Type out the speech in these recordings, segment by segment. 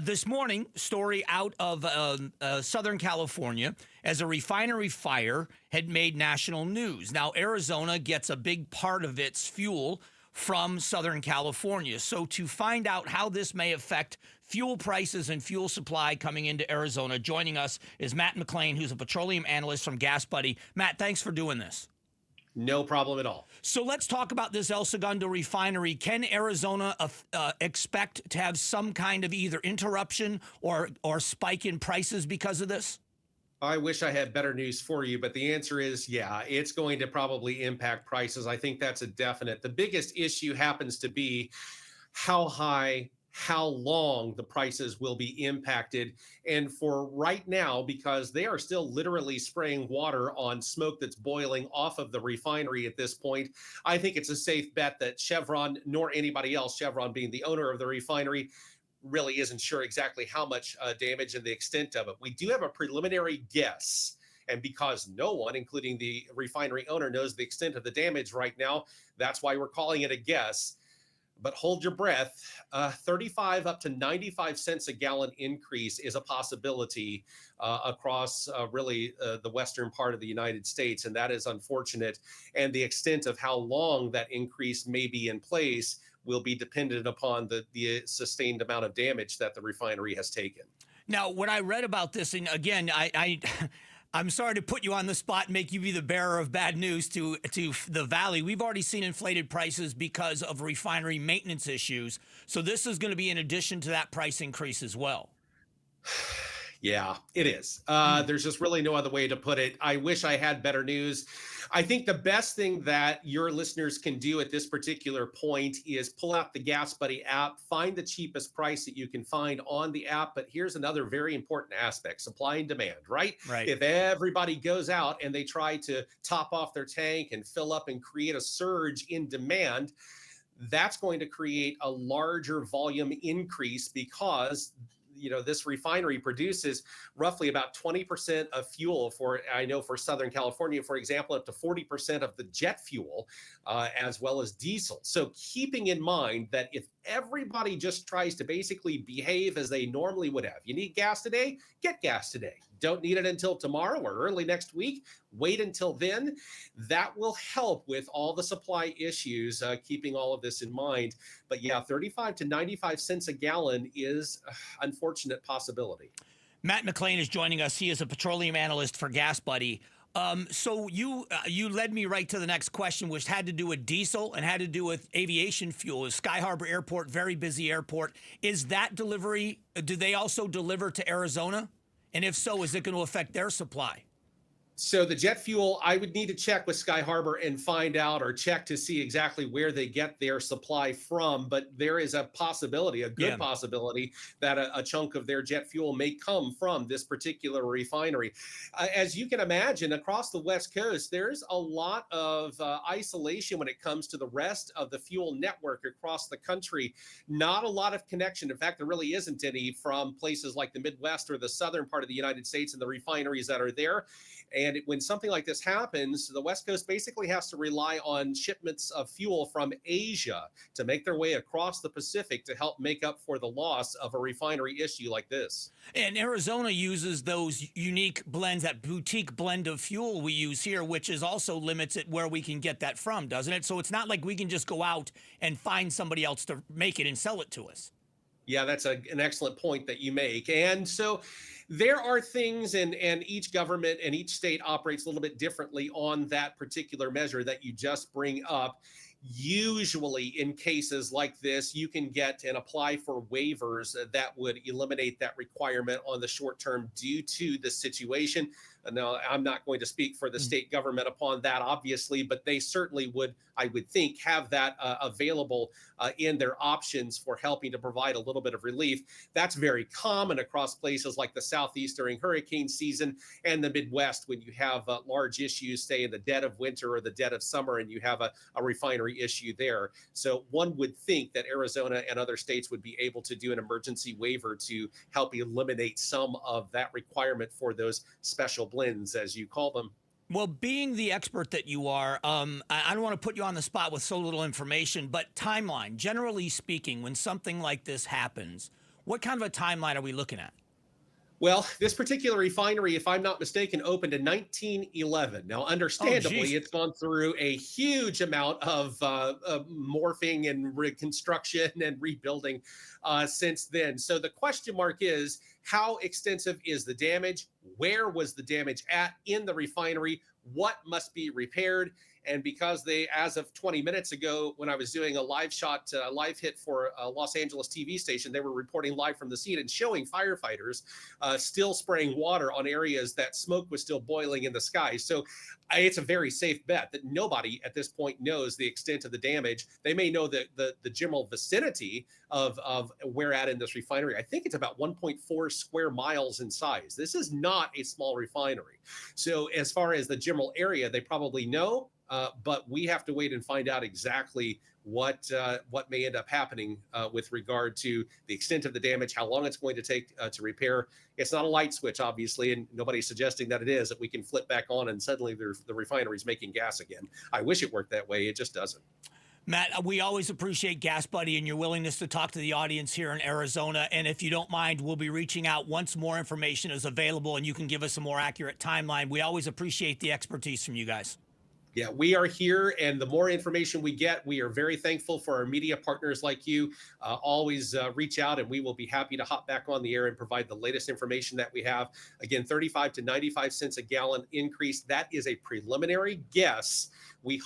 This morning, story out of Southern California as a refinery fire had made national news. Now, Arizona gets a big part of its fuel from Southern California. So to find out how this may affect fuel prices and fuel supply coming into Arizona, joining us is Matt McClain, who's a petroleum analyst from Gas Buddy. Matt, thanks for doing this. No problem at all. So let's talk about this El Segundo refinery. Can Arizona expect to have some kind of either interruption or spike in prices because of this? I wish I had better news for you, but the answer is, yeah, it's going to probably impact prices. I think that's a definite. The biggest issue happens to be how high, how long the prices will be impacted. And for right now, because they are still literally spraying water on smoke that's boiling off of the refinery at this point, I think it's a safe bet that Chevron, nor anybody else, Chevron being the owner of the refinery, really isn't sure exactly how much damage and the extent of it. We do have a preliminary guess. And because no one, including the refinery owner, knows the extent of the damage right now, that's why we're calling it a guess. But hold your breath. 35 up to 95 cents a gallon increase is a possibility across really the western part of the United States. And that is unfortunate. And the extent of how long that increase may be in place will be dependent upon the sustained amount of damage that the refinery has taken. Now, when I read about this, and again, I'm sorry to put you on the spot and make you be the bearer of bad news to the Valley. We've already seen inflated prices because of refinery maintenance issues. So this is going to be in addition to that price increase as well. Yeah, it is. There's just really no other way to put it. I wish I had better news. I think the best thing that your listeners can do at this particular point is pull out the Gas Buddy app, find the cheapest price that you can find on the app. But here's another very important aspect: supply and demand, right? Right. If everybody goes out and they try to top off their tank and fill up and create a surge in demand, that's going to create a larger volume increase because this refinery produces roughly about 20% of fuel for Southern California, for example, up to 40% of the jet fuel, as well as diesel. So keeping in mind that if everybody just tries to basically behave as they normally would have, you need gas today, get gas today. Don't need it until tomorrow or early next week, wait until then. That will help with all the supply issues, keeping all of this in mind. But yeah, 35 to 95 cents a gallon is an unfortunate possibility. Matt McClain is joining us. He is a petroleum analyst for Gas Buddy. So you led me right to the next question, which had to do with diesel and had to do with aviation fuel. Sky Harbor Airport, very busy airport. Is that delivery, do they also deliver to Arizona? And if so, is it going to affect their supply? So the jet fuel, I would need to check with Sky Harbor and find out, or check to see exactly where they get their supply from. But there is a possibility, a good possibility, that a chunk of their jet fuel may come from this particular refinery. As you can imagine, across the West Coast, there's a lot of isolation when it comes to the rest of the fuel network across the country. Not a lot of connection. In fact, there really isn't any from places like the Midwest or the southern part of the United States and the refineries that are there. And when something like this happens, the West Coast basically has to rely on shipments of fuel from Asia to make their way across the Pacific to help make up for the loss of a refinery issue like this. And Arizona uses those unique blends, that boutique blend of fuel we use here, which is also limits it where we can get that from, doesn't it? So it's not like we can just go out and find somebody else to make it and sell it to us. Yeah, that's an excellent point that you make. And so there are things, and each government and each state operates a little bit differently on that particular measure that you just bring up. Usually in cases like this, you can get and apply for waivers that would eliminate that requirement on the short term due to the situation. Now, I'm not going to speak for the state government upon that, obviously, but they certainly would, I would think, have that available in their options for helping to provide a little bit of relief. That's very common across places like the Southeast during hurricane season and the Midwest when you have large issues, say in the dead of winter or the dead of summer, and you have a refinery issue there. So one would think that Arizona and other states would be able to do an emergency waiver to help eliminate some of that requirement for those special blends, as you call them. Well, being the expert that you are, I don't want to put you on the spot with so little information, but timeline, generally speaking, when something like this happens, What kind of a timeline are we looking at? Well, this particular refinery, if I'm not mistaken, opened in 1911. Now, understandably, it's gone through a huge amount of morphing and reconstruction and rebuilding since then. So the question mark is, how extensive is the damage? Where was the damage at in the refinery? What must be repaired? And because they, as of 20 minutes ago, when I was doing a live hit for a Los Angeles TV station, they were reporting live from the scene and showing firefighters still spraying water on areas that smoke was still boiling in the sky. So it's a very safe bet that nobody at this point knows the extent of the damage. They may know the general vicinity of where at in this refinery. I think it's about 1.4 square miles in size. This is not a small refinery. So as far as the general area, they probably know. But we have to wait and find out exactly what may end up happening with regard to the extent of the damage, how long it's going to take to repair. It's not a light switch, obviously, and nobody's suggesting that it is, that we can flip back on and suddenly the refinery's making gas again. I wish it worked that way. It just doesn't. Matt, we always appreciate Gas Buddy and your willingness to talk to the audience here in Arizona. And if you don't mind, we'll be reaching out once more information is available and you can give us a more accurate timeline. We always appreciate the expertise from you guys. Yeah, we are here, and the more information we get, we are very thankful for our media partners like you. Always reach out, and we will be happy to hop back on the air and provide the latest information that we have. Again, 35 to 95 cents a gallon increase. That is a preliminary guess. We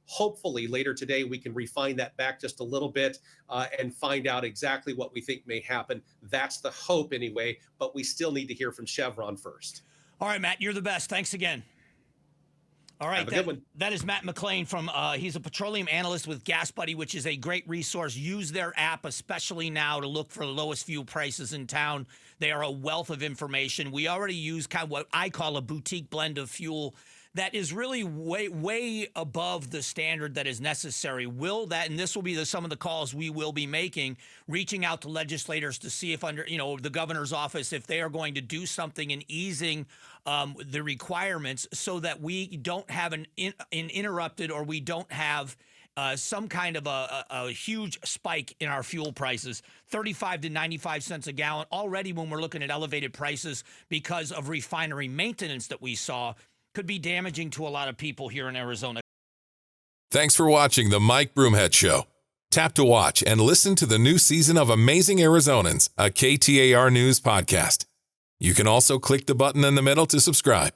hopefully later today we can refine that back just a little bit and find out exactly what we think may happen. That's the hope anyway, but we still need to hear from Chevron first. All right, Matt, you're the best. Thanks again. All right, that is Matt McClain from, he's a petroleum analyst with Gas Buddy, which is a great resource. Use their app, especially now, to look for the lowest fuel prices in town. They are a wealth of information. We already use kind of what I call a boutique blend of fuel that is really way above the standard that is necessary. Will that, and this will be some of the calls we will be making, reaching out to legislators to see if under, the governor's office, if they are going to do something in easing the requirements so that we don't have an interrupted, or we don't have some kind of a huge spike in our fuel prices. 35 to 95 cents a gallon already, when we're looking at elevated prices because of refinery maintenance that we saw, could be damaging to a lot of people here in Arizona. Thanks for watching the Mike Broomhead Show. Tap to watch and listen to the new season of Amazing Arizonans, a KTAR News podcast. You can also click the button in the middle to subscribe.